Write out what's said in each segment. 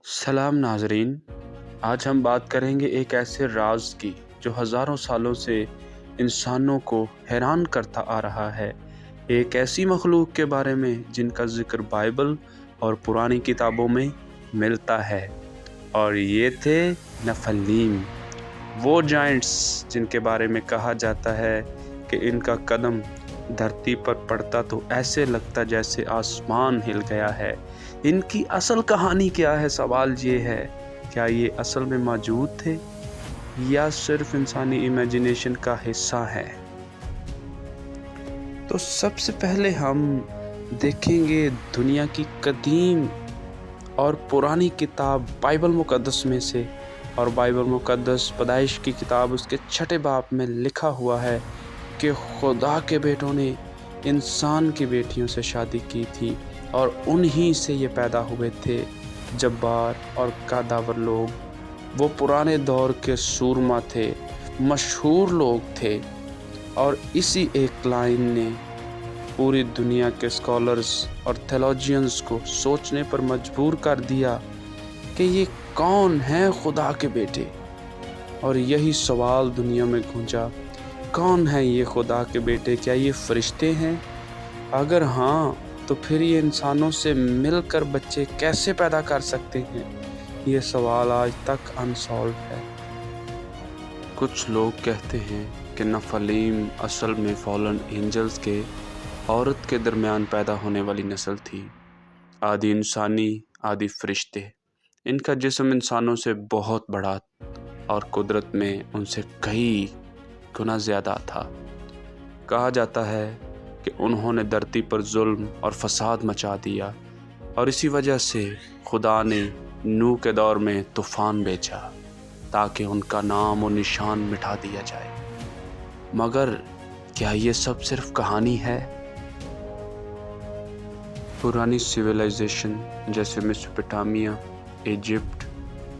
सलाम नाजरीन। आज हम बात करेंगे एक ऐसे राज की जो हज़ारों सालों से इंसानों को हैरान करता आ रहा है। एक ऐसी मखलूक के बारे में जिनका जिक्र बाइबल और पुरानी किताबों में मिलता है, और ये थे नफलीम, वो जायंट्स जिनके बारे में कहा जाता है कि इनका कदम धरती पर पड़ता तो ऐसे लगता जैसे आसमान हिल गया है। इनकी असल कहानी क्या है? सवाल ये है, क्या ये असल में मौजूद थे या सिर्फ इंसानी इमेजिनेशन का हिस्सा है? तो सबसे पहले हम देखेंगे दुनिया की कदीम और पुरानी किताब बाइबल मुक़द्दस में से। और बाइबल मुक़द्दस पैदाइश की किताब उसके 6 बाब में लिखा हुआ है कि खुदा के बेटों ने इंसान की बेटियों से शादी की थी और उन्हीं से ये पैदा हुए थे। जब्बार और कादावर लोग वो पुराने दौर के सूरमा थे, मशहूर लोग थे, और इसी एक लाइन ने पूरी दुनिया के स्कॉलर्स और थियोलॉजियंस को सोचने पर मजबूर कर दिया कि ये कौन हैं खुदा के बेटे। और यही सवाल दुनिया में गूंजा, कौन है ये खुदा के बेटे? क्या ये फरिश्ते हैं? अगर हाँ, तो फिर ये इंसानों से मिलकर बच्चे कैसे पैदा कर सकते हैं? ये सवाल आज तक अनसॉल्व है। कुछ लोग कहते हैं कि नफलीम असल में फॉलन एंजल्स के औरत के दरमियान पैदा होने वाली नस्ल थी। आदि इंसानी, आदि फरिश्ते। इनका जिस्म इंसानों से बहुत बड़ा और कुदरत में उनसे कई गुना ज़्यादा था। कहा जाता है कि उन्होंने धरती पर जुल्म और फसाद मचा दिया, और इसी वजह से खुदा ने नूह के दौर में तूफ़ान भेजा ताकि उनका नाम और निशान मिटा दिया जाए। मगर क्या ये सब सिर्फ कहानी है? पुरानी सिविलाइजेशन जैसे मेसोपोटामिया, इजिप्ट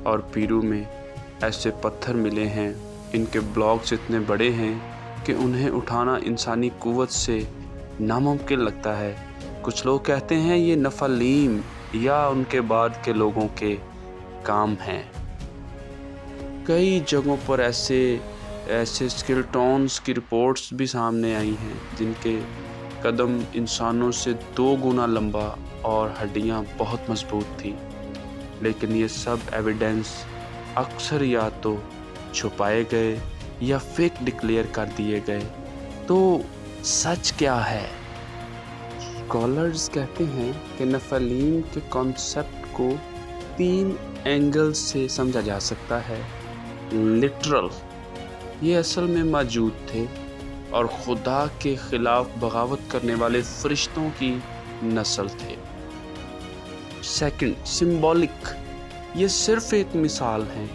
और पेरू में ऐसे पत्थर मिले हैं, इनके ब्लॉक्स इतने बड़े हैं कि उन्हें उठाना इंसानी कुव्वत से नामुमकिन लगता है। कुछ लोग कहते हैं ये नफलीम या उनके बाद के लोगों के काम हैं। कई जगहों पर ऐसे स्केलेटन्स की रिपोर्ट्स भी सामने आई हैं जिनके कदम इंसानों से 2 गुना लंबा और हड्डियां बहुत मजबूत थी। लेकिन ये सब एविडेंस अक्सर या तो छुपाए गए या फेक डिक्लेयर कर दिए गए। तो सच क्या है? स्कॉलर्स कहते हैं कि नफलीम के कॉन्सेप्ट को 3 एंगल्स से समझा जा सकता है। लिटरल, ये असल में मौजूद थे और खुदा के खिलाफ बगावत करने वाले फरिश्तों की नस्ल थे। सेकंड, सिंबॉलिक, ये सिर्फ एक मिसाल है,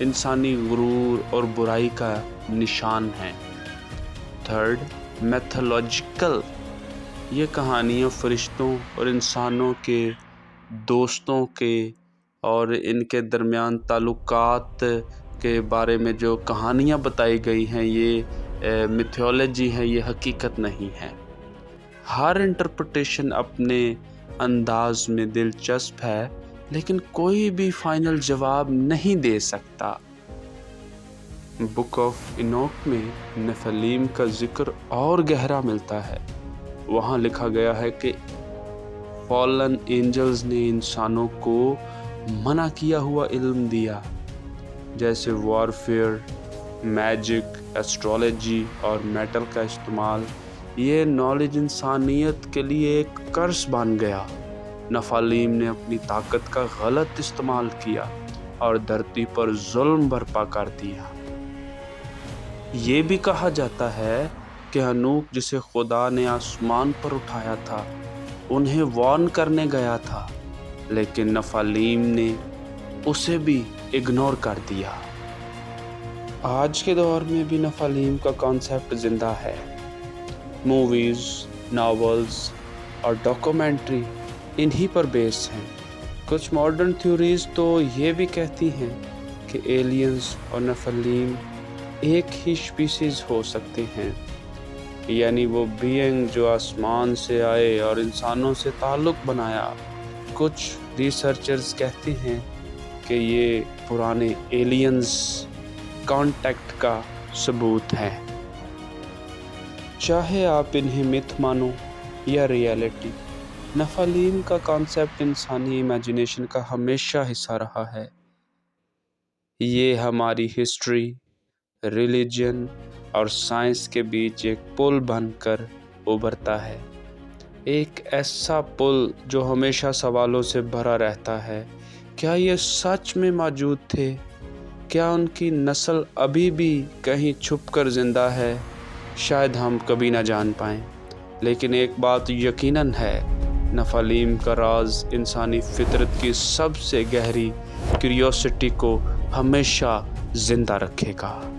इंसानी गुरूर और बुराई का निशान है। थर्ड, मैथोलॉजिकल, ये कहानियाँ फरिश्तों और इंसानों के दोस्तों के और इनके दरमियान ताल्लुकात के बारे में जो कहानियाँ बताई गई हैं, ये मिथोलॉजी है, ये हकीकत नहीं है। हर इंटरप्रिटेशन अपने अंदाज में दिलचस्प है, लेकिन कोई भी फाइनल जवाब नहीं दे सकता। बुक ऑफ इनोक में नफलीम का जिक्र और गहरा मिलता है। वहाँ लिखा गया है कि फॉलन एंजल्स ने इंसानों को मना किया हुआ इल्म दिया, जैसे वॉरफेयर, मैजिक, एस्ट्रोलॉजी और मेटल का इस्तेमाल। ये नॉलेज इंसानियत के लिए एक कर्स बन गया। नफलीम ने अपनी ताकत का गलत इस्तेमाल किया और धरती पर जुल्म बर्पा कर दिया। ये भी कहा जाता है कि हनूक, जिसे खुदा ने आसमान पर उठाया था, उन्हें वार्न करने गया था, लेकिन नफलीम ने उसे भी इग्नोर कर दिया। आज के दौर में भी नफलीम का कॉन्सेप्ट जिंदा है। मूवीज़, नॉवेल्स और डॉक्यूमेंट्री इन्हीं पर बेस्ड हैं। कुछ मॉडर्न थ्योरीज तो ये भी कहती हैं कि एलियंस और नफलीम एक ही स्पीसीज़ हो सकते हैं, यानी वो बीइंग जो आसमान से आए और इंसानों से ताल्लुक़ बनाया। कुछ रिसर्चर्स कहते हैं कि ये पुराने एलियंस कांटेक्ट का सबूत है। चाहे आप इन्हें मिथ मानो या रियलिटी, नफालीम का कॉन्सेप्ट इंसानी इमेजिनेशन का हमेशा हिस्सा रहा है। ये हमारी हिस्ट्री, रिलीजन और साइंस के बीच एक पुल बनकर उभरता है। एक ऐसा पुल जो हमेशा सवालों से भरा रहता है। क्या ये सच में मौजूद थे? क्या उनकी नस्ल अभी भी कहीं छुपकर जिंदा है? शायद हम कभी ना जान पाएं, लेकिन एक बात यकीनन है, नफालीम का राज इंसानी फितरत की सबसे गहरी क्यूरियोसिटी को हमेशा जिंदा रखेगा।